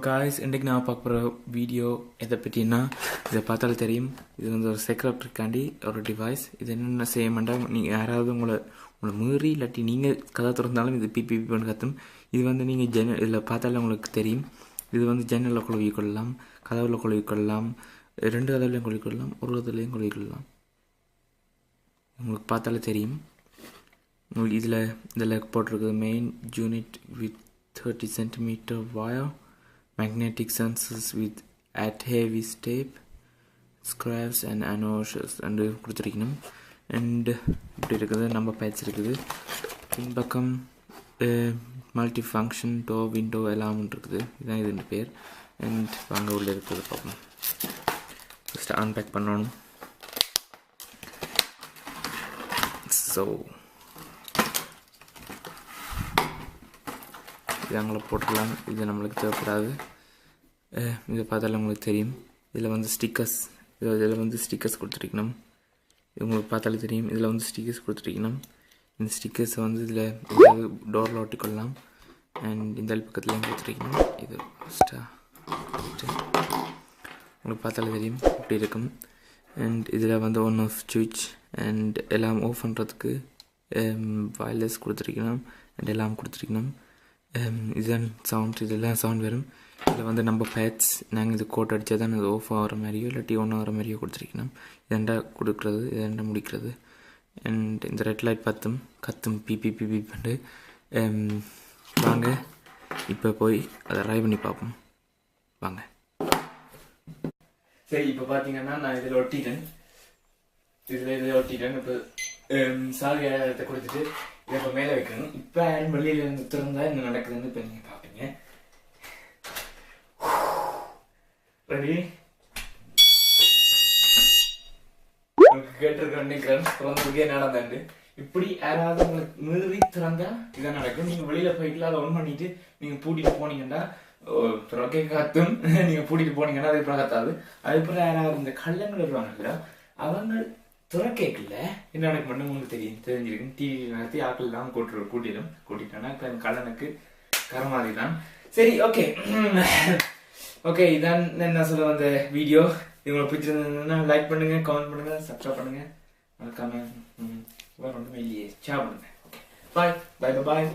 guys, இன்றைக்கு நான் பார்க்க போகிற வீடியோ எதை பற்றினா இதை பார்த்தாலே தெரியும். இது வந்து ஒரு செக்யூரிட்டிக்காண்டி ஒரு டிவைஸ். இது என்னென்ன செய்ய மாட்டாங்க, நீங்கள் யாராவது உங்களை மீறி இல்லாட்டி நீங்கள் கதை திறந்தாலும் இது பிபி பண்ணி கத்தும். இது வந்து நீங்கள் இதில் பார்த்தாலே உங்களுக்கு தெரியும். இது வந்து ஜன்னலில் குழுவி கொள்ளலாம், கதவுல குழுவி கொள்ளலாம், 2 கதவுலையும் குழுவி கொள்ளலாம், ஒரு கதவுலையும் குழுவி கொள்ளலாம். உங்களுக்கு பார்த்தாலே தெரியும். உங்களுக்கு இதில் போட்டிருக்குது main unit with 30 cm wire, magnetic sensors with adhesive tape, scraps and annotations and கொடுத்திருக்கணும். அண்ட் இப்படி இருக்குது, நம்ம பேட்ச் இருக்குது. பின்பக்கம் மல்டி ஃபங்க்ஷன் டோர் விண்டோ எல்லாம் இருக்குது. இதுதான் இது பேர். அண்ட் வாங்க உள்ள இருக்குது பார்ப்போம். ஃபஸ்ட்டு அன்பேக் பண்ணணும். ஸோ இது அங்கே போட்டுடலாம். இது நம்மளுக்கு தேவைப்படாது. இதை பார்த்தாலும் உங்களுக்கு தெரியும். இதில் வந்து ஸ்டிக்கர்ஸ் கொடுத்துருக்கணும். இது உங்களுக்கு பார்த்தாலே தெரியும். இதில் வந்து ஸ்டிக்கர்ஸ் கொடுத்துருக்கணும். இந்த ஸ்டிக்கர்ஸை வந்து இதில் ஏதாவது டோரில் ஒட்டிக்கொள்ளலாம். அண்ட் இந்த பக்கத்துலேயும் கொடுத்துருக்கணும். இது ஃபஸ்ட்டாக உங்களுக்கு பார்த்தாலே தெரியும் இப்படி இருக்கும். அண்ட் இதில் வந்து ஒன் ஆஃப் சுவிட்ச் அண்ட் எல்லாம் ஆஃப் பண்ணுறதுக்கு வயர்லெஸ் கொடுத்துருக்கணும். அண்ட் எல்லாம் கொடுத்துருக்கணும். இதுதான் சவுண்ட், இதெல்லாம் சவுண்ட் வரும். இதில் வந்து நம்ம பேட்ஸ் நாங்கள் இது கோட் அடித்தா தான் அது ஆஃப் ஆகிற மாதிரியோ இல்லாட்டி ஒன் ஆகிற மாதிரியோ கொடுத்துருக்கணும். இதெண்டா கொடுக்குறது, இதெண்டா முடிக்கிறது. அண்ட் இந்த ரெட் லைட் கத்தும் பிபி பண்ணிட்டு வாங்க இப்போ போய் அதை ட்ரை பண்ணி பார்ப்போம். வாங்க. சரி, இப்போ பார்த்தீங்கன்னா நான் இதில் ஒட்டிட்டேன். இப்போ சாவியத்தை கொடுத்துட்டு இதை இப்போ மேலே வைக்கணும். இப்போ யாரும் வெளியில் இருந்து திறந்தா என்ன நடக்குதுன்னு இப்போ நீங்கள் பார்ப்பீங்க. ரெடி? கேட்டிருக்கேன் திறந்ததுக்கே நடந்தாண்டு. இப்படி யாராவது உங்களுக்கு மீறி திறந்தா இதான் நடக்கும். நீங்கள் வெளியில் போயிட்டு அதை ஒன் பண்ணிட்டு நீங்கள் பூட்டிட்டு போனீங்கன்னா துறக்கே காத்தும். நீங்கள் பூட்டிட்டு போனீங்கன்னா அது இப்போ கத்தாது. அதுக்கப்புறம் யாராவது இந்த கள்ளங்கள் வருவாங்க, அவங்க துறக்கேக்கல என்ன எனக்கு மட்டும் உங்களுக்கு தெரிஞ்சிருக்கும். டிவி நடத்தி ஆக்கள் தான் கூட்டிட்டானா இப்போ அந்த கல்லனுக்கு கரமாதி தான். சரி, ஓகே இதான் என்ன சொல்ல வந்த வீடியோ. உங்களுக்கு பிடிச்சிருந்ததுன்னா லைக் பண்ணுங்க, கமெண்ட் பண்ணுங்க, சப்ஸ்கிரைப் பண்ணுங்க. மறக்காம ஒன்றுமே இல்லையே ஷேர் பண்ணுங்க. ஓகே, பாய்.